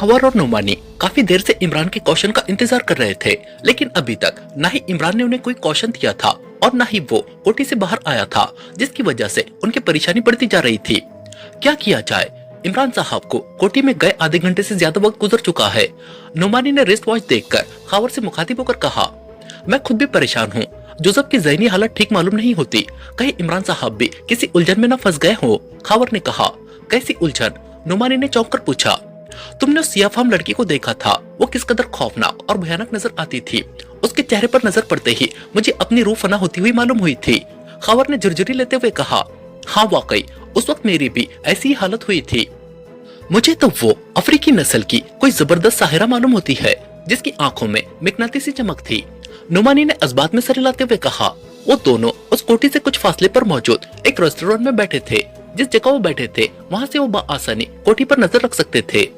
खबर और नुमानी काफी देर से इमरान के क्वेश्चन का इंतजार कर रहे थे, लेकिन अभी तक न ही इमरान ने उन्हें कोई क्वेश्चन दिया था और न ही वो कोठी से बाहर आया था, जिसकी वजह से उनकी परेशानी बढ़ती जा रही थी। क्या किया जाए? इमरान साहब को कोठी में गए आधे घंटे से ज्यादा वक्त गुजर चुका है। नुमानी ने रिस्ट वॉच देखकर खबर से मुखातिब होकर कहा, मैं खुद भी परेशान हूँ। जोसेफ की ज़हनी हालत ठीक मालूम नहीं होती, कहीं इमरान साहब भी किसी उलझन में न फंस गए हो। खबर ने कहा, कैसी उलझन? नुमानी ने चौंक कर पूछा। तुमने उस सियाफाम लड़की को देखा था, वो किस कदर खौफनाक और भयानक नजर आती थी। उसके चेहरे पर नजर पड़ते ही मुझे अपनी रूह फना होती हुई मालूम हुई थी। खबर ने झुरझुरी लेते हुए कहा, हाँ वाकई उस वक्त मेरी भी ऐसी ही हालत हुई थी। मुझे तो वो अफ्रीकी नस्ल की कोई जबरदस्त साहिरा मालूम होती है, जिसकी आंखों में मिकनातीसी चमक थी। नुमानी ने इस्बात में सर हिलाते हुए कहा, वो दोनों उस कोठी से कुछ फासले पर मौजूद एक रेस्टोरेंट में बैठे थे। जिस जगह वो बैठे थे वहाँ से वो बआसानी कोठी पर नजर रख सकते थे।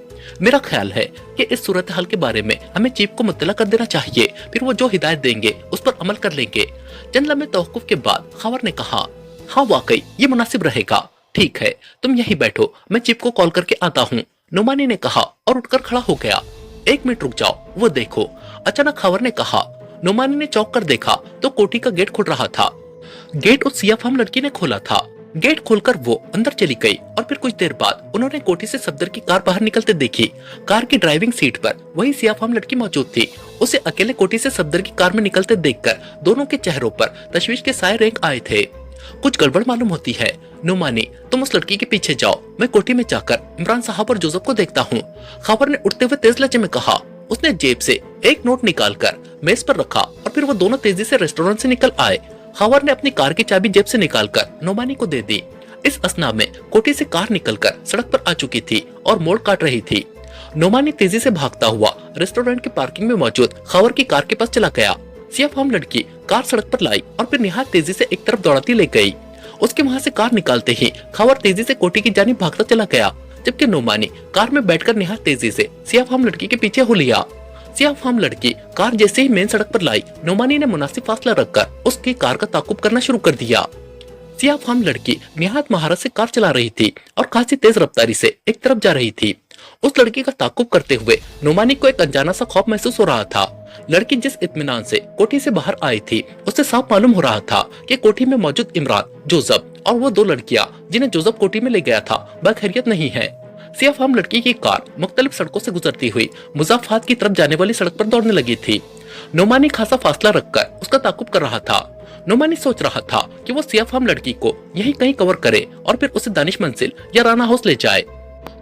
मेरा ख्याल है कि इस सूरत हाल के बारे में हमें चीफ को मुत्तला कर देना चाहिए, फिर वो जो हिदायत देंगे उस पर अमल कर लेंगे। चंद लम्हे तवक्कुफ के बाद खबर ने कहा, हाँ वाकई ये मुनासिब रहेगा। ठीक है, तुम यहीं बैठो, मैं चीफ को कॉल करके आता हूँ। नुमानी ने कहा और उठकर खड़ा हो गया। एक मिनट रुक जाओ, वो देखो। अचानक खबर ने कहा। नुमानी ने चौंक कर देखा तो कोठी का गेट खुल रहा था। गेट उस सियाफाम लड़की ने खोला था। गेट खोलकर वो अंदर चली गई और फिर कुछ देर बाद उन्होंने कोठी से सफदर की कार बाहर निकलते देखी। कार की ड्राइविंग सीट पर वही सियाफाम लड़की मौजूद थी। उसे अकेले कोठी से सफदर की कार में निकलते देखकर दोनों के चेहरों पर तशवीश के साए रेंग आए थे। कुछ गड़बड़ मालूम होती है। नुमानी, तुम उस लड़की के पीछे जाओ, मैं कोठी में जाकर इमरान साहब और जोसेफ को देखता हूँ। खबर ने उठते हुए तेज लहजे में कहा। उसने जेब से एक नोट निकालकर मेज पर रखा और फिर वो दोनों तेजी से रेस्टोरेंट से निकल आए। खबर ने अपनी कार की चाबी जेब से निकालकर नुमानी को दे दी। इस असना में कोठी से कार निकलकर सड़क पर आ चुकी थी और मोड़ काट रही थी। नुमानी तेजी से भागता हुआ रेस्टोरेंट की पार्किंग में मौजूद खबर की कार के पास चला गया। सियाफाम लड़की कार सड़क पर लाई और फिर निहायत तेजी से एक तरफ दौड़ाती ले गई। उसके वहां से कार निकालते ही खबर तेजी से कोठी की जानिब भागता चला गया, जबकि नुमानी कार में बैठकर निहायत तेजी से सियाफाम लड़की के पीछे हो लिया। सियाफाम लड़की कार जैसे ही मेन सड़क पर लाई, नुमानी ने मुनासिब फासला रखकर उसकी कार का ताकुब करना शुरू कर दिया। सियाफाम लड़की निहायत महारत से कार चला रही थी और खासी तेज रफ्तारी से एक तरफ जा रही थी। उस लड़की का ताकुब करते हुए नुमानी को एक अनजाना सा खौफ महसूस हो रहा था। लड़की जिस इत्मीनान से कोठी से बाहर आई थी, उससे साफ मालूम हो रहा था कि कोठी में मौजूद इमरान, जोसेफ और वो दो लड़कियां जिन्हें जोसेफ कोठी में ले गया था, बखैरियत नहीं है। सियाफाम लड़की की कार मुख्तलिफ सड़कों से गुजरती हुई मुज़ाफ़ात की तरफ जाने वाली सड़क पर दौड़ने लगी थी। नुमानी खासा फासला रखकर उसका ताकुब कर रहा था। नुमानी सोच रहा था कि वो सियाफाम लड़की को यहीं कहीं कवर करे और फिर उसे दानिश मंजिल या राना हाउस ले जाए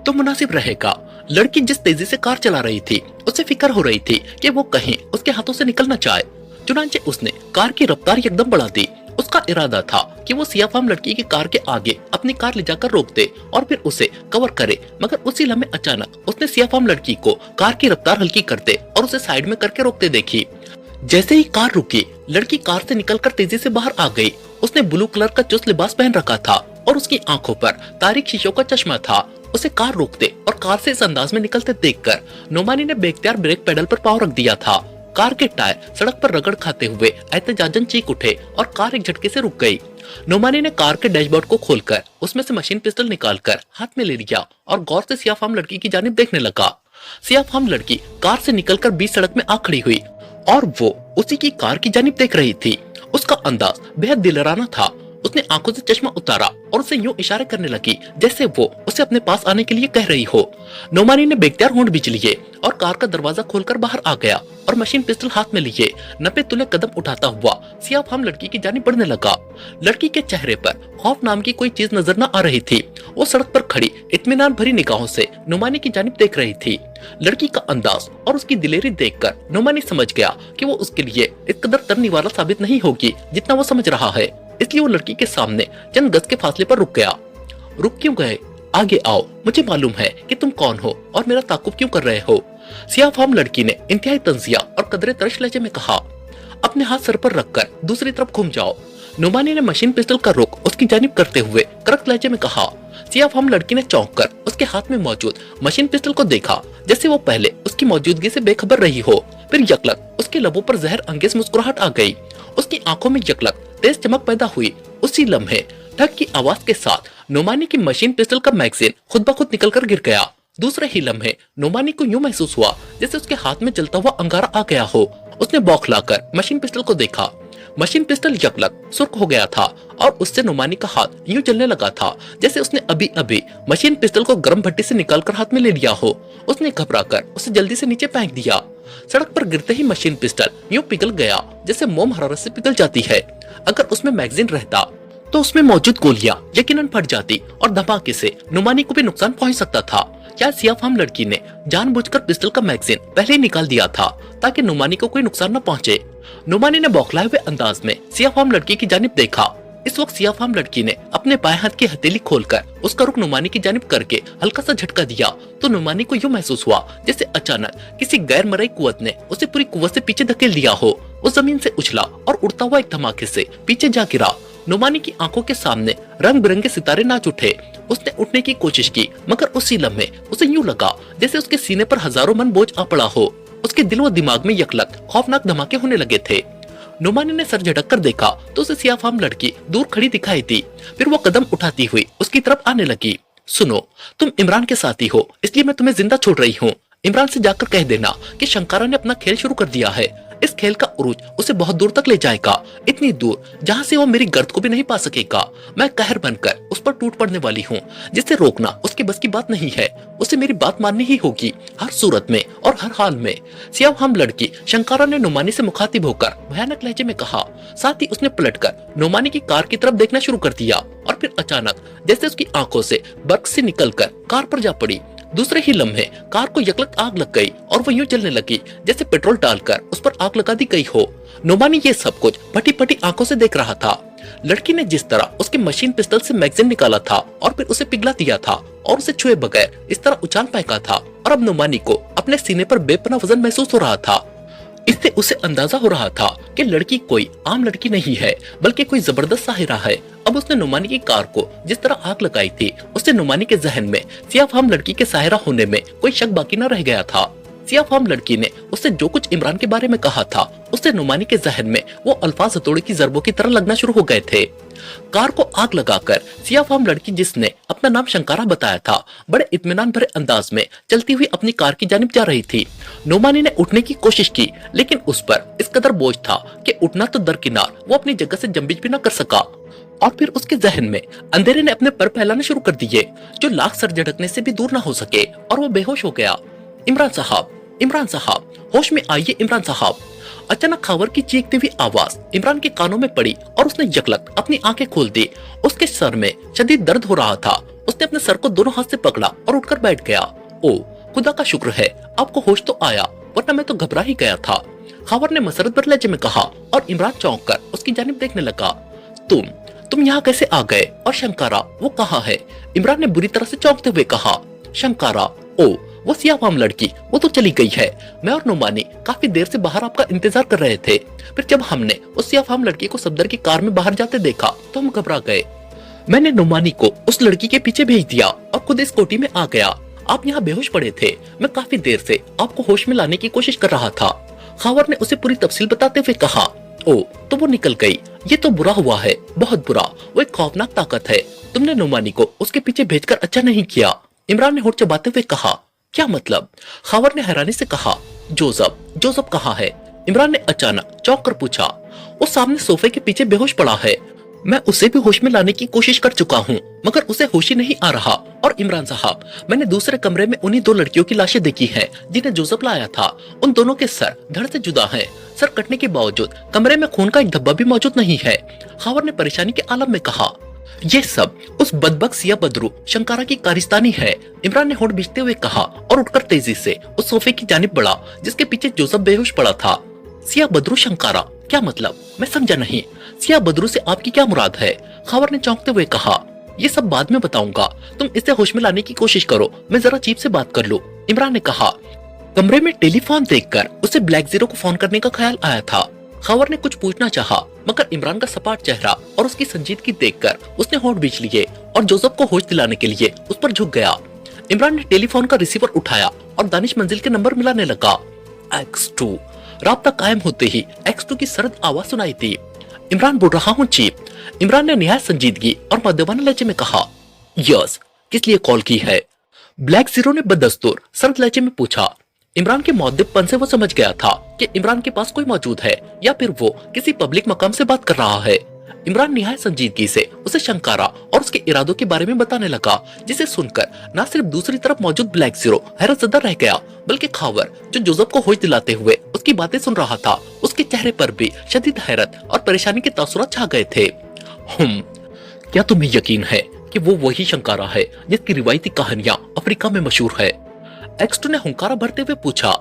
तो मुनासिब रहेगा। लड़की जिस तेजी से कार चला रही थी, उसे फिक्र हो रही थी कि वो कहीं उसके हाथों से निकल न जाए। चुनांचे उसने कार की रफ्तार एकदम बढ़ा दी। उसका इरादा था कि वो सियाफाम लड़की की कार के आगे अपनी कार ले जाकर रोक दे और फिर उसे कवर करे, मगर उसी लम्हे अचानक उसने सियाफाम लड़की को कार की रफ्तार हल्की करते और उसे साइड में करके रोकते देखी। जैसे ही कार रुकी, लड़की कार से निकलकर तेजी से बाहर आ गई। उसने ब्लू कलर का चुस्त लिबास पहन रखा था और उसकी आंखों पर तारीक शीशों का चश्मा था। उसे कार रोकते और कार से इस अंदाज में निकलते देखकर नुमानी ने बेख्तियार ब्रेक पेडल पर पाँव रख दिया था। कार के टायर सड़क पर रगड़ खाते हुए एहतजाजन चीख उठे और कार एक झटके से रुक गई। नुमानी ने कार के डैशबोर्ड को खोलकर उसमें से मशीन पिस्टल निकालकर हाथ में ले लिया और गौर से सियाफाम लड़की की जानिब देखने लगा। सियाफाम लड़की कार से निकलकर बीच सड़क में आ खड़ी हुई और वो उसी की कार की जानिब देख रही थी। उसका अंदाज बेहद दिलराना था। उसने आंखों से चश्मा उतारा और उसे यूं इशारे करने लगी जैसे वो उसे अपने पास आने के लिए कह रही हो। नुमानी ने बेख्तियार होंठ बीच लिए और कार का दरवाजा खोलकर बाहर आ गया और मशीन पिस्टल हाथ में लिए नपे तुले कदम उठाता हुआ सियाफाम लड़की की जानिब बढ़ने लगा। लड़की के चेहरे पर खौफ नाम की कोई चीज नजर न आ रही थी। वो सड़क पर खड़ी इत्मीनान भरी निगाहों से नुमानी की जानिब देख रही थी। लड़की का अंदाज और उसकी दिलेरी देखकर नुमानी समझ गया कि वो उसके लिए इस कदर तरनी वाला साबित नहीं होगी जितना वो समझ रहा है, इसलिए वो लड़की के सामने चंद गज के फासले पर रुक गया। रुक क्यों गए? आगे आओ, मुझे मालूम है कि तुम कौन हो और मेरा ताकुब क्यों कर रहे हो। सियाफाम लड़की ने इंतहाई तंजिया और कदरे तरश लहजे में कहा। अपने हाथ सर पर रखकर दूसरी तरफ घूम जाओ। नुमानी ने मशीन पिस्टल का रुख उसकी जानिब करते हुए कड़क लहजे में कहा। सियाफाम लड़की ने चौंक कर उसके हाथ में मौजूद मशीन पिस्टल को देखा, जैसे वो पहले उसकी मौजूदगी से बेखबर रही हो। फिर यकलक उसके लबों पर जहर अंगेज मुस्कुराहट आ गई। उसकी आंखों में यकलक तेज चमक पैदा हुई। उसी लम्हे ठक की आवाज के साथ नुमानी की मशीन पिस्टल का मैगजीन खुद ब खुद निकलकर गिर गया। दूसरे ही लम्हे नुमानी को यूं महसूस हुआ जैसे उसके हाथ में जलता हुआ अंगारा आ गया हो। उसने बौखलाकर मशीन पिस्टल को देखा। मशीन पिस्टल यकलक सुर्ख हो गया था और उससे नुमानी का हाथ यूं जलने लगा था जैसे उसने अभी अभी मशीन पिस्टल को गर्म भट्टी से निकालकर हाथ में ले लिया हो। उसने घबराकर उसे जल्दी से नीचे फेंक दिया। सड़क पर गिरते ही मशीन पिस्टल यूं पिघल गया जैसे मोम हरारत से पिघल जाती है। अगर उसमें मैगजीन रहता तो उसमें मौजूद गोलियां यकीनन फट जाती और धमाके से नुमानी को भी नुकसान पहुंच सकता था। क्या सियाफाम लड़की ने जानबूझकर पिस्टल का मैगजीन पहले ही निकाल दिया था ताकि नुमानी को कोई नुकसान न पहुंचे? नुमानी ने बौखलाए हुए अंदाज में सियाफाम लड़की की जानिब देखा। इस वक्त सियाफाम लड़की ने अपने बाएं हाथ की हथेली खोलकर उसका रुख नुमानी की जानिब करके हल्का सा झटका दिया तो नुमानी को यूं महसूस हुआ जैसे अचानक किसी गैर मरई कुव्वत ने उसे पूरी कुव्वत से पीछे धकेल दिया हो। वो जमीन से उछला और उड़ता हुआ एक धमाके से पीछे जा गिरा। नुमानी की आंखों के सामने रंग बिरंगे सितारे नाच उठे। उसने उठने की कोशिश की मगर उसी लम्हे उसे यूं लगा जैसे उसके सीने पर हजारों मन बोझ आ पड़ा हो। उसके दिल व दिमाग में यकलक खौफनाक धमाके होने लगे थे। नुमानी ने सर झटक कर देखा तो उसे सियाफाम लड़की दूर खड़ी दिखाई दी। फिर वो कदम उठाती हुई उसकी तरफ आने लगी। सुनो, तुम इमरान के साथी हो इसलिए मैं तुम्हें जिंदा छोड़ रही हूँ। इमरान से जाकर कह देना कि शंकारा ने अपना खेल शुरू कर दिया है। इस खेल का उरूज उसे बहुत दूर तक ले जाएगा, इतनी दूर जहाँ से वो मेरी गर्द को भी नहीं पा सकेगा। मैं कहर बनकर उस पर टूट पड़ने वाली हूँ, जिसे रोकना उसके बस की बात नहीं है। उसे मेरी बात माननी ही होगी, हर सूरत में और हर हाल में। सियाफाम लड़की शंकारा ने नुमानी से मुखातिब होकर भयानक लहजे में कहा। साथ ही उसने पलटकर नुमानी की कार की तरफ देखना शुरू कर दिया और फिर अचानक जैसे उसकी आंखों से बर्फ से निकलकर कार पर जा पड़ी। दूसरे ही लम्हे कार को यकलक आग लग गई और वो यूं जलने लगी जैसे पेट्रोल डालकर उस पर आग लगा दी गई हो। नुमानी ये सब कुछ फटी फटी आंखों से देख रहा था। लड़की ने जिस तरह उसके मशीन पिस्टल से मैगजीन निकाला था और फिर उसे पिघला दिया था और उसे छुए बगैर इस तरह उछाल फेंका था और अब नुमानी को अपने सीने पर बेपनाह वजन महसूस हो रहा था। इससे उसे अंदाजा हो रहा था कि लड़की कोई आम लड़की नहीं है बल्कि कोई जबरदस्त साहिरा है। अब उसने नुमानी की कार को जिस तरह आग लगाई थी उससे नुमानी के जहन में सियाफाम लड़की के साहिरा होने में कोई शक बाकी न रह गया था। सियाफाम लड़की ने उससे जो कुछ इमरान के बारे में कहा था उससे नुमानी के जहन में वो अल्फाज हथौड़े की जरबों की तरह लगना शुरू हो गए थे। कार को आग लगाकर सियाफाम लड़की जिसने अपना नाम शंकारा बताया था बड़े इत्मीनान भरे अंदाज में चलती हुई अपनी कार की जानिब जा रही थी। नुमानी ने उठने की कोशिश की लेकिन उस पर इस कदर बोझ था कि उठना तो दरकिनार वो अपनी जगह से जंबिज भी न कर सका। और फिर उसके जहन में अंधेरे ने अपने पर फैलाना शुरू कर दिए जो लाख सर झटकने से भी दूर न हो सके और वो बेहोश हो गया। इमरान साहब, इमरान साहब, होश में आइए इमरान साहब। अचानक खावर की चीखती हुई आवाज इमरान के कानों में पड़ी और उसने यकलक अपनी आंखें खोल दी। उसके सर में शदीद दर्द हो रहा था। उसने अपने सर को दोनों हाथ से पकड़ा और उठकर बैठ गया। ओ खुदा का शुक्र है आपको होश तो आया, वरना मैं तो घबरा ही गया था, खावर ने मसरत भरे लहजे में कहा और इमरान चौंक कर उसकी जानिब देखने लगा। तुम यहाँ कैसे आ गए और शंकारा वो कहाँ है? इमरान ने बुरी तरह से चौंकते हुए कहा। शंकारा? ओ वो सियाफाम लड़की, वो तो चली गई है। मैं और नुमानी काफी देर से बाहर आपका इंतजार कर रहे थे। फिर जब हमने उस सियाफाम लड़की को सफदर की कार में बाहर जाते देखा तो हम घबरा गए। मैंने नुमानी को उस लड़की के पीछे भेज दिया और खुद इस कोठी में आ गया। आप यहाँ बेहोश पड़े थे। मैं काफी देर से आपको होश में लाने की कोशिश कर रहा था। खावर ने उसे पूरी तफसील बताते हुए कहा। ओ तो वो निकल गई, ये तो बुरा हुआ है, बहुत बुरा। वो एक खौफनाक ताकत है। तुमने नुमानी को उसके पीछे भेजकर अच्छा नहीं किया। इमरान ने होठ चबाते हुए कहा। क्या मतलब? खावर ने हैरानी से कहा। जोसेफ कहाँ है? इमरान ने अचानक चौंक कर पूछा। वो सामने सोफे के पीछे बेहोश पड़ा है। मैं उसे भी होश में लाने की कोशिश कर चुका हूँ मगर उसे होश ही नहीं आ रहा। और इमरान साहब, मैंने दूसरे कमरे में उन्हीं दो लड़कियों की लाशें देखी हैं जिन्हें जोसेफ लाया था। उन दोनों के सर धड़ से जुदा हैं। सर कटने के बावजूद कमरे में खून का एक धब्बा भी मौजूद नहीं है। खावर ने परेशानी के आलम में कहा। ये सब उस बदबक सिया बदरू शंकारा की कारिस्तानी है। इमरान ने होठ भींचते हुए कहा और उठकर तेजी से उस सोफे की जानिब बढ़ा जिसके पीछे जोसेफ बेहोश पड़ा था। सिया बदरू शंकारा, क्या मतलब? मैं समझा नहीं। सिया बदरू से आपकी क्या मुराद है? खावर ने चौंकते हुए कहा। ये सब बाद में बताऊंगा, तुम इसे होश में लाने की कोशिश करो, मैं जरा चीप से बात कर लूं। इमरान ने कहा। कमरे में टेलीफोन देखकर उसे ब्लैक जीरो को फोन करने का ख्याल आया था। खावर ने कुछ पूछना चाहा मगर इमरान का सपाट चेहरा और उसकी संजीदगी देखकर उसने होठ भींच लिए और जोसेफ को होश दिलाने के लिए उस पर झुक गया। इमरान ने टेलीफोन का रिसीवर उठाया और दानिश मंजिल के नंबर मिलाने लगा। X2। राब्ता कायम होते ही X2 की सरद आवाज सुनाई थी। इमरान बोल रहा हूँ चीफ। इमरान ने निहायत संजीदगी और मद्यपान लहजे में कहा। यस, किस लिए कॉल की है? ब्लैक जीरो ने बदस्तूर सर्द लहजे में पूछा। इमरान के मुअद्दिबपन से वो समझ गया था कि इमरान के पास कोई मौजूद है या फिर वो किसी पब्लिक मकाम से बात कर रहा है। इमरान निहायत संजीदगी से उसे शंकारा और उसके इरादों के बारे में बताने लगा, जिसे सुनकर न सिर्फ दूसरी तरफ मौजूद ब्लैक जीरो हैरतज़दा रह गया, बल्कि खावर जो जोसेफ को होश दिलाते हुए उसकी बातें सुन रहा था, उसके चेहरे पर भी शदीद हैरत और परेशानी के तासुरात छा गए थे। क्या तुम्हें यकीन है कि वो वही शंकारा है जिसकी रिवायती कहानियां अफ्रीका में मशहूर है? एक्सटो ने हुंकारा भरते हुए पूछा।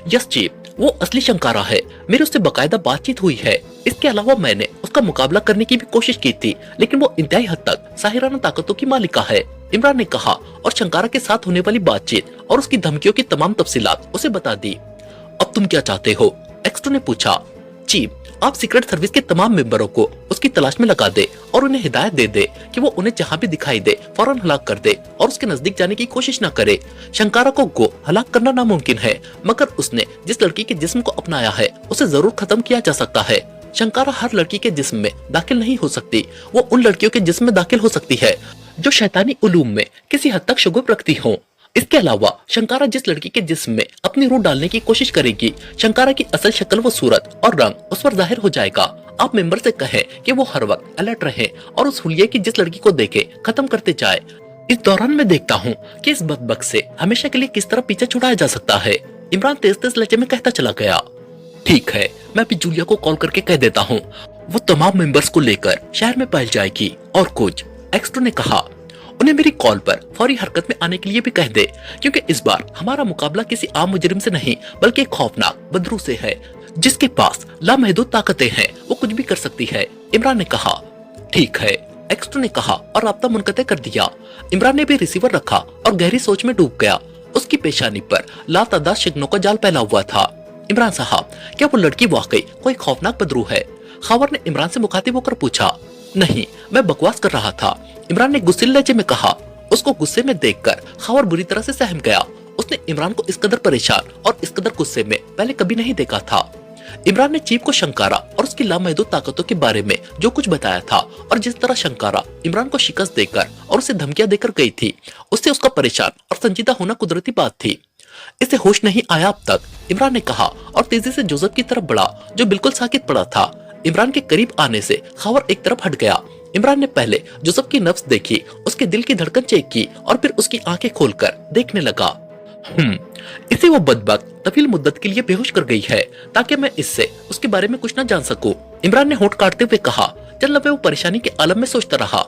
यस चीफ, वो असली शंकारा है। मेरी उससे बाकायदा बातचीत हुई है। इसके अलावा मैंने उसका मुकाबला करने की भी कोशिश की थी, लेकिन वो इंतहाई हद तक साहिराना ताकतों की मालिका है, इमरान ने कहा और शंकारा के साथ होने वाली बातचीत और उसकी धमकियों की तमाम तफसीलात उसे बता दी। अब तुम क्या चाहते हो? एक्सटो ने पूछा। चीफ, आप सीक्रेट सर्विस के तमाम मेंबरों को उसकी तलाश में लगा दे और उन्हें हिदायत दे दे कि वो उन्हें जहां भी दिखाई दे फौरन हलाक कर दे और उसके नजदीक जाने की कोशिश न करे। शंकारा को हलाक करना नामुमकिन है, मगर उसने जिस लड़की के जिस्म को अपनाया है उसे जरूर खत्म किया जा सकता है। शंकारा हर लड़की के जिस्म में दाखिल नहीं हो सकती, वो उन लड़कियों के जिस्म में दाखिल हो सकती है जो शैतानी उलूम में किसी हद तक शगुफ रखती हो। इसके अलावा शंकारा जिस लड़की के जिस्म में अपनी रूह डालने की कोशिश करेगी, शंकारा की असल शक्ल व सूरत और रंग उस पर जाहिर हो जाएगा। आप मेंबर से कहें कि वो हर वक्त अलर्ट रहे और उस हुलिये की जिस लड़की को देखे खत्म करते जाए। इस दौरान मैं देखता हूँ कि इस बदबक से हमेशा के लिए किस तरह पीछे छुड़ाया जा सकता है, इमरान तेज तेज लहजे में कहता चला गया। ठीक है, मैं अभी जूलिया को कॉल करके कह देता हूँ, वो तमाम मेंबर्स को लेकर शहर में फैल जाएगी। और कुछ, एक्सटो ने कहा, उन्हें मेरी कॉल पर फौरी हरकत में आने के लिए भी कह दे, क्योंकि इस बार हमारा मुकाबला किसी आम मुजरिम से नहीं बल्कि एक खौफनाक बदरू से है जिसके पास लामहदूद ताकतें हैं, वो कुछ भी कर सकती है, इमरान ने कहा। ठीक है, एक्सटो ने कहा और राब्ता मुनक़ते कर दिया। इमरान ने भी रिसीवर रखा और गहरी सोच में डूब गया। उसकी पेशानी पर लातादाद शिकनों का जाल फैला हुआ था। इमरान साहब, क्या वो लड़की वाकई कोई खौफनाक बदरू है? खावर ने इमरान से मुखातिब होकर पूछा। नहीं, मैं बकवास कर रहा था, इमरान ने गुस्से लहजे में कहा। उसको गुस्से में देखकर खावर बुरी तरह से सहम गया। उसने इमरान को इस कदर परेशान और इस कदर गुस्से में पहले कभी नहीं देखा था। इमरान ने चीफ को शंकारा और उसकी लामहदूद ताकतों के बारे में जो कुछ बताया था और जिस तरह शंकारा इमरान को शिकस्त देकर और उसे धमकियां देकर गई थी, उससे उसका परेशान और संजीदा होना कुदरती बात थी। इसे होश नहीं आया अब तक, इमरान ने कहा और तेजी से जोसेफ की तरफ बढ़ा जो बिल्कुल साकित पड़ा था। इमरान के करीब आने से खावर एक तरफ हट गया। इमरान ने पहले जोसेफ की नब्ज देखी, उसके दिल की धड़कन चेक की और फिर उसकी आंखें खोलकर देखने लगा। इसे वो बदबक तवील मुद्दत के लिए बेहोश कर गई है ताकि मैं इससे उसके बारे में कुछ न जान सकूं, इमरान ने होंठ काटते हुए कहा। चल लबे वो परेशानी के आलम में सोचता रहा।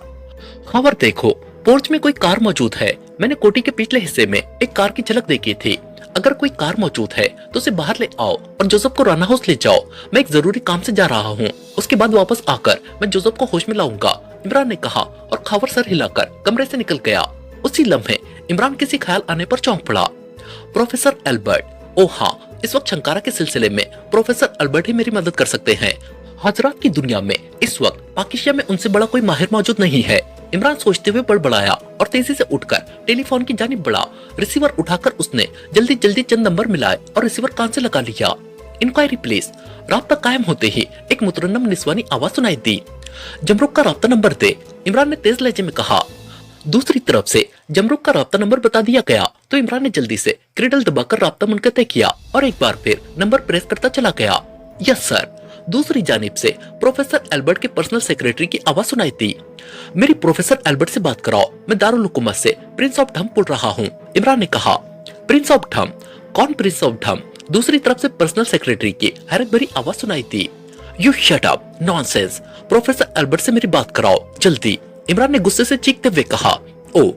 खावर देखो, पोर्च में कोई कार मौजूद है। मैंने कोठी के पिछले हिस्से में एक कार की झलक देखी थी। अगर कोई कार मौजूद है तो उसे बाहर ले आओ और जोसेफ को राना हाउस ले जाओ। मैं एक जरूरी काम से जा रहा हूँ, उसके बाद वापस आकर मैं जोसेफ को होश में लाऊंगा, इमरान ने कहा और खावर सर हिलाकर कमरे से निकल गया। उसी लम्हे इमरान किसी ख्याल आने पर चौंक पड़ा। प्रोफेसर एल्बर्ट, ओ हाँ, इस वक्त शंकारा के सिलसिले में प्रोफेसर एल्बर्ट ही मेरी मदद कर सकते हैं। हजरात की दुनिया में इस वक्त पाकिस्तान में उनसे बड़ा कोई माहिर मौजूद नहीं है, इमरान सोचते हुए बड़बड़ाया और तेजी से उठकर टेलीफोन की जानिब बढ़ा। रिसीवर उठाकर उसने जल्दी जल्दी चंद नंबर मिलाए और रिसीवर कान से लगा लिया। Enquiry please. राब्ता कायम होते ही एक मुतरन्नम निस्वानी आवाज सुनाई दी। जमरुक का राब्ता नंबर दे, इमरान ने तेज लहजे में कहा। दूसरी तरफ से जमरुक का राब्ता नंबर बता दिया गया तो इमरान ने जल्दी से क्रिडल दबाकर राब्ता मुनक़ते किया और एक बार फिर नंबर प्रेस करता चला गया। Yes sir. दूसरी जानिब से प्रोफेसर एल्बर्ट के पर्सनल सेक्रेटरी की आवाज सुनाई दी। मेरी प्रोफेसर एल्बर्ट से बात कराओ, मैं दारुल हुकूमत से प्रिंस ऑफ ढम बोल रहा हूँ, इमरान ने कहा। प्रिंस ऑफ ढम? कौन प्रिंस ऑफ ढम? दूसरी तरफ से पर्सनल सेक्रेटरी की हैरत भरी आवाज सुनाई दी। You shut up, nonsense. Professor Albert से मेरी बात कराओ जल्दी, इमरान ने गुस्से से चीखते हुए कहा। ओ,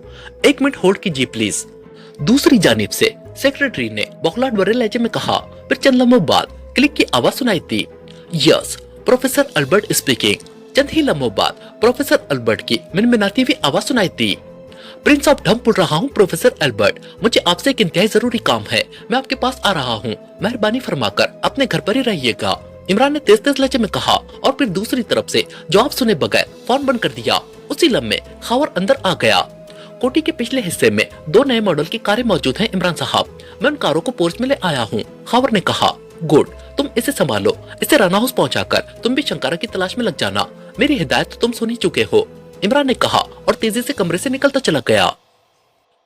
एक मिनट होल्ड कीजिए प्लीज। दूसरी जानिब से सेक्रेटरी ने बौखलाहट भरे लहजे में कहा। फिर चंद लम्हों बाद क्लिक की आवाज सुनाई दी। Yes, professor Albert speaking. चंद ही लम्हों बाद प्रोफेसर एल्बर्ट की मिनमिनाती हुई आवाज सुनाई दी। प्रिंस ऑफ ढम बोल रहा हूँ प्रोफेसर एल्बर्ट, मुझे आपसे एक इंतहाई जरूरी काम है, मैं आपके पास आ रहा हूँ, मेहरबानी फरमाकर अपने घर पर ही रहिएगा, इमरान ने तेज तेज लहजे में कहा और फिर दूसरी तरफ से जवाब सुने बगैर फोन बंद कर दिया। उसी लम्हे खावर अंदर आ गया। कोठी के पिछले हिस्से में 2 नए मॉडल की कारें मौजूद हैं इमरान साहब, मैं उन कारों को पोर्च में ले आया हूँ, खावर ने कहा। गुड, तुम इसे संभालो, इसे राना हाउस पहुंचाकर तुम भी शंकारा की तलाश में लग जाना, मेरी हिदायत तो तुम सुन ही चुके हो, इमरान ने कहा और तेजी से कमरे से निकलता चला गया।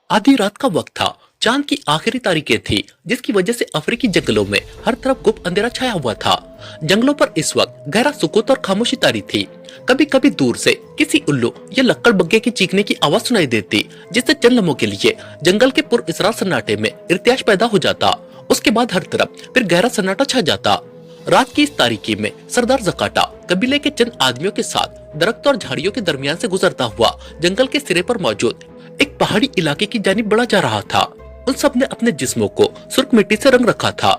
आधी रात का वक्त था, चांद की आखिरी तारीखें थी, जिसकी वजह से अफ्रीकी जंगलों में हर तरफ गुप्त अंधेरा छाया हुआ था। जंगलों पर इस वक्त गहरा सुकूत और खामोशी तारी थी। कभी कभी दूर से किसी उल्लू या लक्कड़ बग्गे की चीखने की आवाज सुनाई देती, जिससे चंद लम्हों के लिए जंगल के पुरअसरार सन्नाटे में इर्तियाश पैदा हो जाता। उसके बाद हर तरफ फिर गहरा सन्नाटा छा जाता। रात की इस तारीकी में सरदार जकाटा कबीले के चंद आदमियों के साथ दरख्त और झाड़ियों के दरमियान से गुजरता हुआ जंगल के सिरे पर मौजूद एक पहाड़ी इलाके की जानिब बढ़ा जा रहा था। उन सब ने अपने जिस्मों को सुर्ख मिट्टी से रंग रखा था।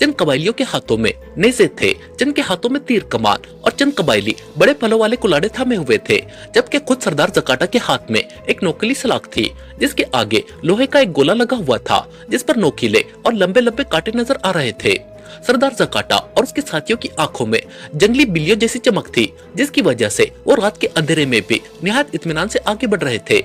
चंद कबाइलियों के हाथों में नेज़े थे, चंद के हाथों में तीर कमान और चंद कबाइली बड़े फलों वाले कुलाड़े थामे हुए थे, जबकि खुद सरदार जकाटा के हाथ में एक नोकीली सलाख थी, जिसके आगे लोहे का एक गोला लगा हुआ था, जिस पर नोकीले और लंबे लंबे कांटे नजर आ रहे थे। सरदार जकाटा और उसके साथियों की आंखों में जंगली बिल्लियों जैसी चमक थी, जिसकी वजह से वो रात के अंधेरे में भी निहायत इत्मीनान से आगे बढ़ रहे थे,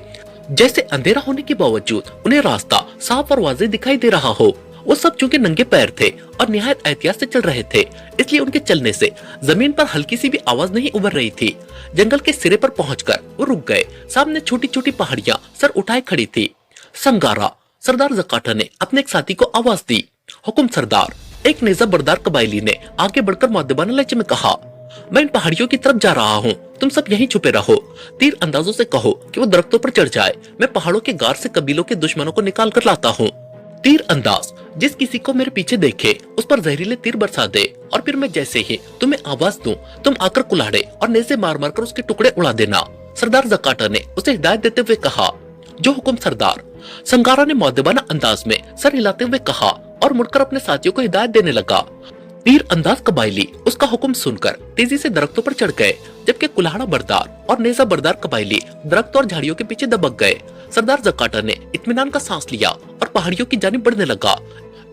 जैसे अंधेरा होने के बावजूद उन्हें रास्ता साफ और वाज़ेह दिखाई दे रहा हो। वो सब चूंकि नंगे पैर थे और निहायत एहतियात से चल रहे थे, इसलिए उनके चलने से जमीन पर हल्की सी भी आवाज नहीं उभर रही थी। जंगल के सिरे पर पहुंचकर वो रुक गए। सामने छोटी छोटी पहाड़ियां सर उठाए खड़ी थी। संगारा, सरदार जकाटा ने अपने एक साथी को आवाज दी। हुकुम सरदार, एक नेज़ा बरदार कबाइली ने आगे बढ़कर मुअद्दबाना लहजे में कहा। मैं इन पहाड़ियों की तरफ जा रहा हूँ, तुम सब यहीं छुपे रहो। तीर अंदाजों से कहो कि वो दरख्तों पर चढ़ जाए, मैं पहाड़ों के गार से कबीलों के दुश्मनों को निकाल कर लाता हूँ। तीर अंदाज जिस किसी को मेरे पीछे देखे उस पर जहरीले तीर बरसा दे, और फिर मैं जैसे ही तुम्हें आवाज दूं, तुम आकर कुल्हाड़े और नेज़े मार मार कर उसके टुकड़े उड़ा देना। सरदार जकाटा ने उसे हिदायत देते हुए कहा। जो हुकुम सरदार, संगारा ने मुअद्दबाना अंदाज में सर हिलाते हुए कहा और मुड़कर अपने साथियों को हिदायत देने लगा। तीर अंदाज कबाइली उसका हुक्म सुनकर तेजी से दरख्तों पर चढ़ गए, जबकि कुल्हाड़ा बरदार और नेज़ा बरदार कबाइली दरख्त और झाड़ियों के पीछे दबक गए। सरदार जकाटा ने इत्मीनान का सांस लिया और पहाड़ियों की जानिब बढ़ने लगा।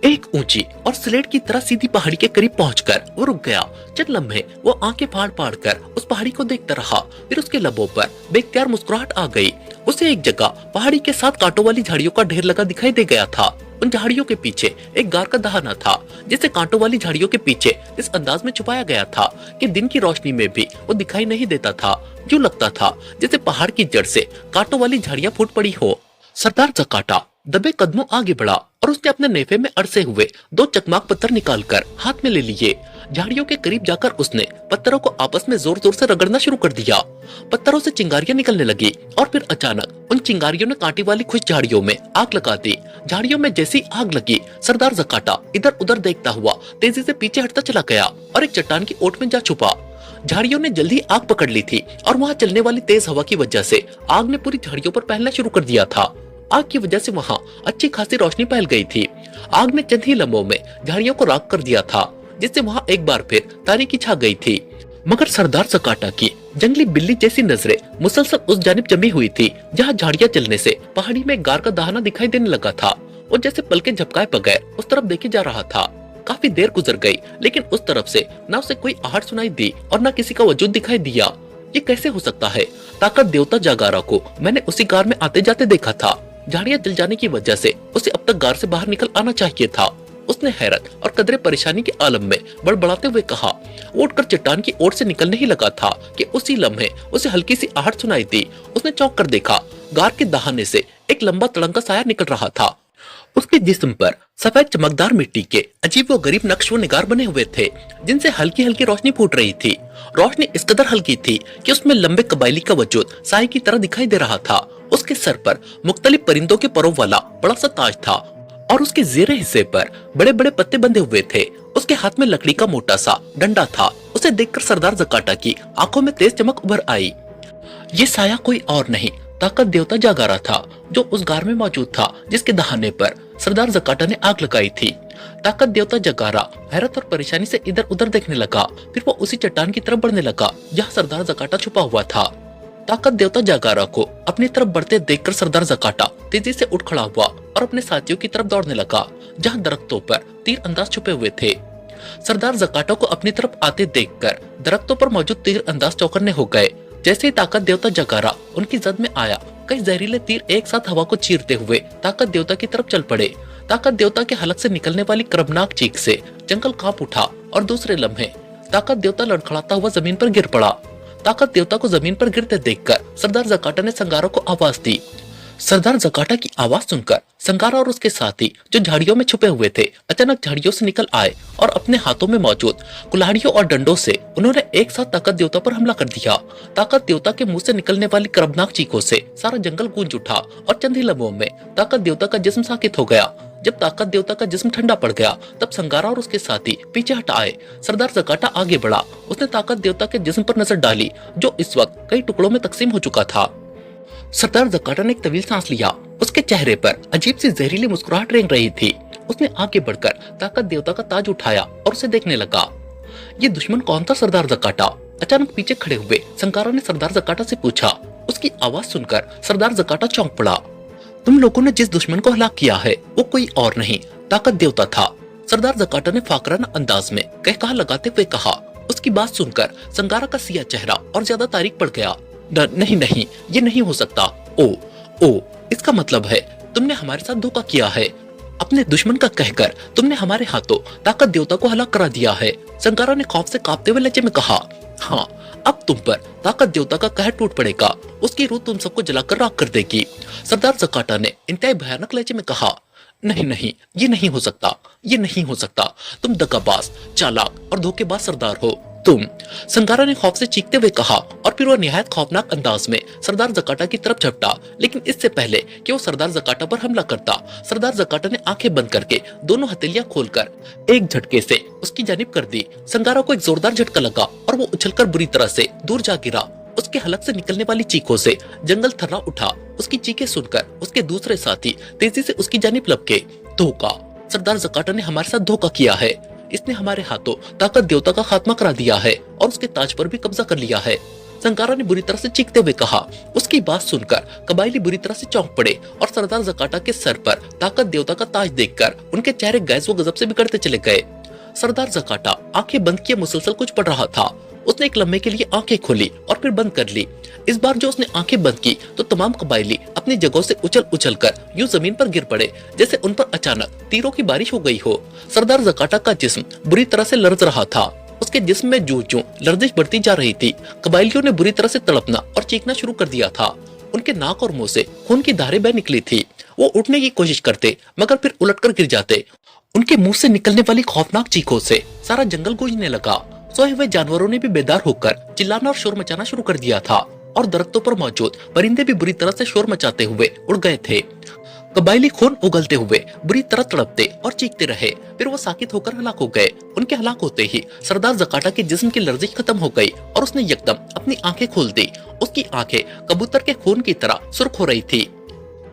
एक ऊंची और स्लेट की तरह सीधी पहाड़ी के करीब पहुंचकर वो रुक गया। चंद लम्हे वो आंखें फाड़ फाड़ कर उस पहाड़ी को देखता रहा। फिर उसके लबों पर बेख्तियार मुस्कुराहट आ गई। उसे एक जगह पहाड़ी के साथ कांटों वाली झाड़ियों का ढेर लगा दिखाई दे गया था। उन झाड़ियों के पीछे एक गार का दहाना था, जिसे कांटों वाली झाड़ियों के पीछे इस अंदाज में छुपाया गया था कि दिन की रोशनी में भी वो दिखाई नहीं देता था। यूं लगता था जैसे पहाड़ की जड़ से कांटों वाली झाड़ियां फूट पड़ी हो। सरदार जकाटा दबे कदमों आगे बढ़ा और उसने अपने नेफे में अड़से हुए 2 चकमाक पत्थर निकालकर हाथ में ले लिए। झाड़ियों के करीब जाकर उसने पत्थरों को आपस में जोर जोर से रगड़ना शुरू कर दिया। पत्थरों से चिंगारियां निकलने लगी और फिर अचानक उन चिंगारियों ने कांटे वाली खुश झाड़ियों में आग लगा दी। झाड़ियों में जैसी आग लगी, सरदार जकाटा इधर उधर देखता हुआ तेजी से पीछे हटता चला गया और एक चट्टान की ओट में जा छुपा। झाड़ियों ने जल्दी आग पकड़ ली थी और वहाँ चलने वाली तेज हवा की वजह से आग ने पूरी झाड़ियों पर फैलना शुरू कर दिया था। आग की वजह से वहाँ अच्छी खासी रोशनी फैल गई थी। आग ने चंद ही लम्हों में झाड़ियों को राख कर दिया था, जिससे वहाँ एक बार फिर तारीकी छा गई थी। मगर सरदार जकाटा की जंगली बिल्ली जैसी नजरें मुसलसल उस जानिब जमी हुई थी जहाँ झाड़ियां चलने से पहाड़ी में गार का दहाना दिखाई देने लगा था। वो जैसे पलके झपकाए बगैर उस तरफ देखे जा रहा था। काफी देर गुजर गई, लेकिन उस तरफ से न उसे कोई आहट सुनाई दी और न किसी का वजूद दिखाई दिया। ये कैसे हो सकता है? ताकत देवता जागारा को मैंने उसी गार में आते जाते देखा था। झाड़ियां जल जाने की वजह से उसे अब तक गार से बाहर निकल आना चाहिए था। उसने हैरत और कदरे परेशानी के आलम में बड़बड़ाते हुए कहा। वो उठकर चट्टान की ओर से निकलने ही लगा था कि उसी लम्हे उसे हल्की सी आहट सुनाई दी। उसने चौंक कर देखा, गार के दहाने से एक लंबा तड़ंगा साया निकल रहा था। उसके जिस्म पर सफेद चमकदार मिट्टी के अजीब व गरीब नक्श व निगार बने हुए थे, जिनसे हल्की हल्की रोशनी फूट रही थी। रोशनी इस कदर हल्की थी कि उसमें लंबे कबाइली का वजूद साए की तरह दिखाई दे रहा था। उसके सर पर मुख्तलिफ परिंदों के परों वाला बड़ा सा ताज था और उसके ज़ेरे हिस्से पर बड़े बड़े पत्ते बंधे हुए थे। उसके हाथ में लकड़ी का मोटा सा डंडा था। उसे देखकर सरदार जकाटा की आंखों में तेज चमक उभर आई। ये साया कोई और नहीं, ताकत देवता जागारा था, जो उस गार में मौजूद था जिसके दहाने पर सरदार जकाटा ने आग लगाई थी। ताकत देवता जागारा हैरत और परेशानी से इधर उधर देखने लगा। फिर वो उसी चट्टान की तरफ बढ़ने लगा जहाँ सरदार जकाटा छुपा हुआ था। ताकत देवता जागारा को अपनी तरफ बढ़ते देखकर सरदार जकाटा तेजी से उठ खड़ा हुआ और अपने साथियों की तरफ दौड़ने लगा, जहाँ दरख्तों पर तीर अंदाज छुपे हुए थे। सरदार जकाटा को अपनी तरफ आते देखकर दरख्तों पर मौजूद तीर अंदाज चौकन्ने हो गए। जैसे ही ताकत देवता जागारा उनकी जद में आया, कई जहरीले तीर एक साथ हवा को चीरते हुए ताकत देवता की तरफ चल पड़े। ताकत देवता के हलक से निकलने वाली कर्बनाक चीख से जंगल कांप उठा और दूसरे लम्हे ताकत देवता लड़खड़ाता हुआ जमीन पर गिर पड़ा। ताकत देवता को जमीन पर गिरते देखकर सरदार जकाटा ने संगारों को आवाज दी। सरदार जकाटा की आवाज सुनकर संगारा और उसके साथी जो झाड़ियों में छुपे हुए थे अचानक झाड़ियों से निकल आए और अपने हाथों में मौजूद कुल्हाड़ियों और डंडों से उन्होंने एक साथ ताकत देवता पर हमला कर दिया। ताकत देवता के मुंह से निकलने वाली कर्बनाक चीखों से सारा जंगल गूंज उठा और चंद ही लम्हों में ताकत देवता का जिस्म साकित हो गया। जब ताकत देवता का जिस्म ठंडा पड़ गया तब संगारा और उसके साथी पीछे हट आए। सरदार जकाटा आगे बढ़ा। उसने ताकत देवता के जिस्म पर नजर डाली जो इस वक्त कई टुकड़ों में तकसीम हो चुका था। सरदार जकाटा ने एक तवील सांस लिया। उसके चेहरे पर अजीब सी जहरीली मुस्कुराहट रेंग रही थी। उसने आगे बढ़कर ताकत देवता का ताज उठाया और उसे देखने लगा। ये दुश्मन कौन था सरदार जकाटा? अचानक पीछे खड़े हुए संगारा ने सरदार जकाटा से पूछा। उसकी आवाज सुनकर सरदार जकाटा चौंक पड़ा। तुम लोगों ने जिस दुश्मन को हलाक किया है वो कोई और नहीं ताकत देवता था। सरदार जकाटा ने फाकराना अंदाज में कहकहा लगाते हुए कहा। उसकी बात सुनकर संगारा का सिया चेहरा और ज्यादा तारीक पड़ गया। नहीं नहीं, ये नहीं हो सकता। ओ, इसका मतलब है तुमने हमारे साथ धोखा किया है। अपने दुश्मन का कहकर तुमने हमारे हाथों ताकत देवता को हलाक करा दिया है। संगारा ने खौफ से कांपते हुए लहजे में कहा। हाँ, अब तुम पर ताकत देवता का कहर टूट पड़ेगा। उसकी रूह तुम सबको जलाकर राख कर देगी। सरदार जकाटा ने इंतहाई भयानक लहजे में कहा। नहीं नहीं, ये नहीं हो सकता, ये नहीं हो सकता। तुम दगाबाज, चालाक और धोखेबाज सरदार हो तुम। संगारा ने खौफ से चीखते हुए कहा और फिर वह निहायत खौफनाक अंदाज में सरदार जकाटा की तरफ झपटा। लेकिन इससे पहले कि वो सरदार जकाटा पर हमला करता, सरदार जकाटा ने आंखें बंद करके दोनों हथेलियां खोलकर एक झटके से उसकी जानिब कर दी। संगारा को एक जोरदार झटका लगा और वो उछलकर बुरी तरह से दूर जा गिरा। उसके हलक से निकलने वाली चीखों से जंगल थर्रा उठा। उसकी चीखें सुनकर उसके दूसरे साथी तेजी से उसकी जानिब लपके। धोखा, सरदार जकाटा ने हमारे साथ धोखा किया है। इसने हमारे हाथों ताकत देवता का खात्मा करा दिया है और उसके ताज पर भी कब्जा कर लिया है। संगारा ने बुरी तरह से चीखते हुए कहा। उसकी बात सुनकर कबायली बुरी तरह से चौंक पड़े और सरदार जकाटा के सर पर ताकत देवता का ताज देखकर उनके चेहरे गैस व गजब से बिगड़ते चले गए। सरदार जकाटा आंखें बंद किए मुसलसल कुछ पढ़ रहा था। उसने एक लम्हे के लिए आंखें खोली और फिर बंद कर ली। इस बार जो उसने आंखें बंद की तो तमाम कबायली अपनी जगहों से उछल कर यूं जमीन पर गिर पड़े जैसे उन पर अचानक तीरों की बारिश हो गई हो। सरदार जकाटा का जिस्म बुरी तरह से लरज रहा था। उसके जिस्म में जूं लर्जिश बढ़ती जा रही थी। कबायलियों ने बुरी तरह से तड़पना और चीखना शुरू कर दिया था। उनके नाक और मुंह से खून की धारें बह निकली थी। वो उठने की कोशिश करते मगर फिर उलटकर गिर जाते। उनके मुंह से निकलने वाली खौफनाक चीखों से सारा जंगल गूंजने लगा। सोए हुए जानवरों ने भी बेदार होकर चिल्लाना और शोर मचाना शुरू कर दिया था और दरख्तों पर मौजूद परिंदे भी बुरी तरह से शोर मचाते हुए उड़ गए थे। कबायली खून उगलते हुए बुरी तरह तड़पते और चीखते रहे। फिर वो साकित होकर हलाक हो गए। उनके हलाक होते ही सरदार जकाटा के जिस्म की लर्जिश खत्म हो गई और उसने यकदम अपनी आंखें खोल दी। उसकी आंखें कबूतर के खून की तरह सुर्ख हो रही थी।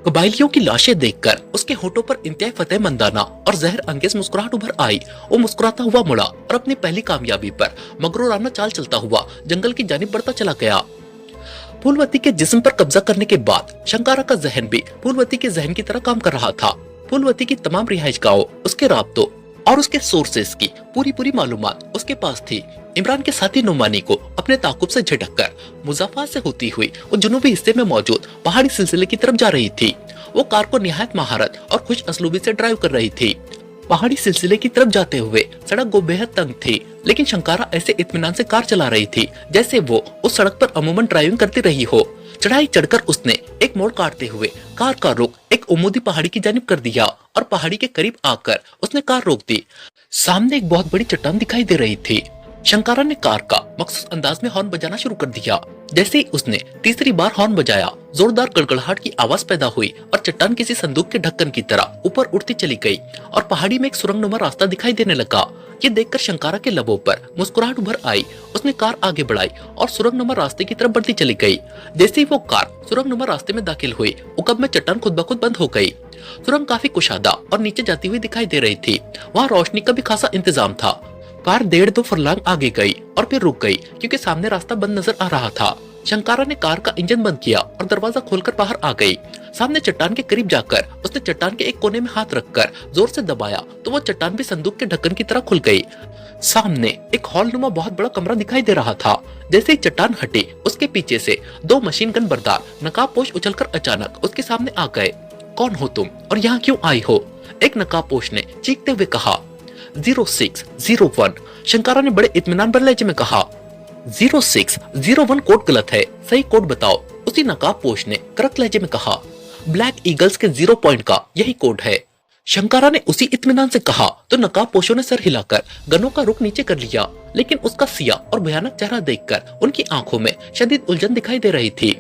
कबायलियों की लाशें देखकर उसके होठों पर इंतहाई फतेह मंदाना और जहर अंगेज मुस्कुराहट उभर आई। वो मुस्कुराता हुआ मुड़ा और अपनी पहली कामयाबी पर मगरूराना चाल चलता हुआ जंगल की जानिब बढ़ता चला गया। फूलवती के जिस्म पर कब्जा करने के बाद शंकारा का जहन भी फूलवती के जहन की तरह काम कर रहा था। फूलवती की तमाम रिहाइशगाहों, उसके राब्तों और उसके सोर्सेस की पूरी मालूमात उसके पास थी। इमरान के साथी नुमानी को अपने ताकुब से झटककर मुज़फ्फर से होती हुई वो जुनूबी हिस्से में मौजूद पहाड़ी सिलसिले की तरफ जा रही थी। वो कार को निहायत महारत और खुश असलूबी से ड्राइव कर रही थी। पहाड़ी सिलसिले की तरफ जाते हुए सड़क गो बेहद तंग थी, लेकिन शंकारा ऐसे इत्मीनान से कार चला रही थी जैसे वो उस सड़क पर अमूमन ड्राइविंग करती रही हो। चढ़ाई चढ़कर उसने एक मोड़ काटते हुए कार का रुख एक उमूदी पहाड़ी की जानिब कर दिया और पहाड़ी के करीब आकर उसने कार रोक दी। सामने एक बहुत बड़ी चट्टान दिखाई दे रही थी। शंकारा ने कार का मखसूस अंदाज में हॉर्न बजाना शुरू कर दिया। जैसे ही उसने तीसरी बार हॉर्न बजाया, जोरदार गड़गड़ाहट की आवाज पैदा हुई और चट्टान किसी संदूक के ढक्कन की तरह ऊपर उठती चली गई और पहाड़ी में एक सुरंगनुमा रास्ता दिखाई देने लगा। ये देखकर शंकारा के लबों पर मुस्कुराहट उभर आई। उसने कार आगे बढ़ाई और सुरंगनुमा रास्ते की तरफ बढ़ती चली गई। जैसे ही वो कार सुरंगनुमा रास्ते में दाखिल हुई, उकब में चट्टान खुद ब खुद बंद हो गई। सुरंग काफी कुशादा और नीचे जाती हुई दिखाई दे रही थी। वहाँ रोशनी का भी खासा इंतजाम था। कार 1.5-2 फरलांग आगे गई और फिर रुक गई क्योंकि सामने रास्ता बंद नजर आ रहा था। शंकारा ने कार का इंजन बंद किया और दरवाजा खोलकर बाहर आ गई। सामने चट्टान के करीब जाकर उसने चट्टान के एक कोने में हाथ रखकर जोर से दबाया तो वो चट्टान भी संदूक के ढक्कन की तरह खुल गई। सामने एक हॉलनुमा बहुत बड़ा कमरा दिखाई दे रहा था। जैसे ही चट्टान हटी, उसके पीछे से 2 मशीन गन बरदार नकाबपोश उछलकर अचानक उसके सामने आ गए। कौन हो तुम और यहाँ क्यों आई हो? एक नकाबपोश ने चीखते हुए कहा। 0601। शंकारा ने बड़े इत्मीनान भरे लहजे में कहा। 0601 कोड गलत है, सही कोड बताओ। उसी नकाबपोश ने कड़क लहजे में कहा। ब्लैक ईगल्स के 0 पॉइंट का यही कोड है। शंकारा ने उसी इत्मीनान से कहा तो नकाबपोशों ने सर हिलाकर गनों का रुख नीचे कर लिया, लेकिन उसका सिया और भयानक चेहरा देखकर उनकी आंखों में शदीद उलझन दिखाई दे रही थी।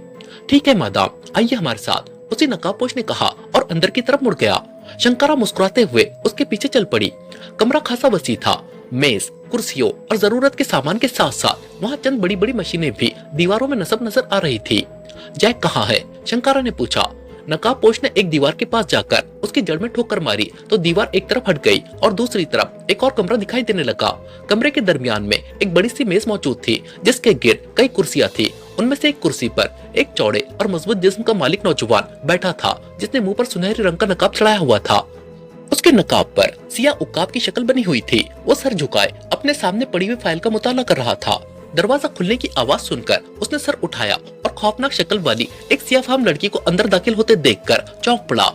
ठीक है मादाम, आइए हमारे साथ, उसी नकाबपोश ने कहा और अंदर की तरफ मुड़ गया। शंकारा मुस्कुराते हुए उसके पीछे चल पड़ी। कमरा खासा वसी था। मेज, कुर्सियों और जरूरत के सामान के साथ साथ वहाँ चंद बड़ी बड़ी मशीनें भी दीवारों में नस्ब नजर आ रही थी। जैक कहाँ है? शंकारा ने पूछा। नकाबपोश ने एक दीवार के पास जाकर उसकी जड़ में ठोकर मारी तो दीवार एक तरफ हट गई और दूसरी तरफ एक और कमरा दिखाई देने लगा। कमरे के दरमियान में एक बड़ी सी मेज मौजूद थी जिसके गिर्द कई कुर्सियां थी। उनमें से एक कुर्सी पर एक चौड़े और मजबूत जिस्म का मालिक नौजवान बैठा था जिसने मुंह पर सुनहरे रंग का नकाब चढ़ाया हुआ था। उसके नकाब पर सियाह उकाब की शक्ल बनी हुई थी। वो सर झुकाए अपने सामने पड़ी हुई फाइल का मुताला कर रहा था। दरवाजा खुलने की आवाज सुनकर उसने सर उठाया और खौफनाक शक्ल वाली एक सियाफाम लड़की को अंदर दाखिल होते देखकर चौंक पड़ा।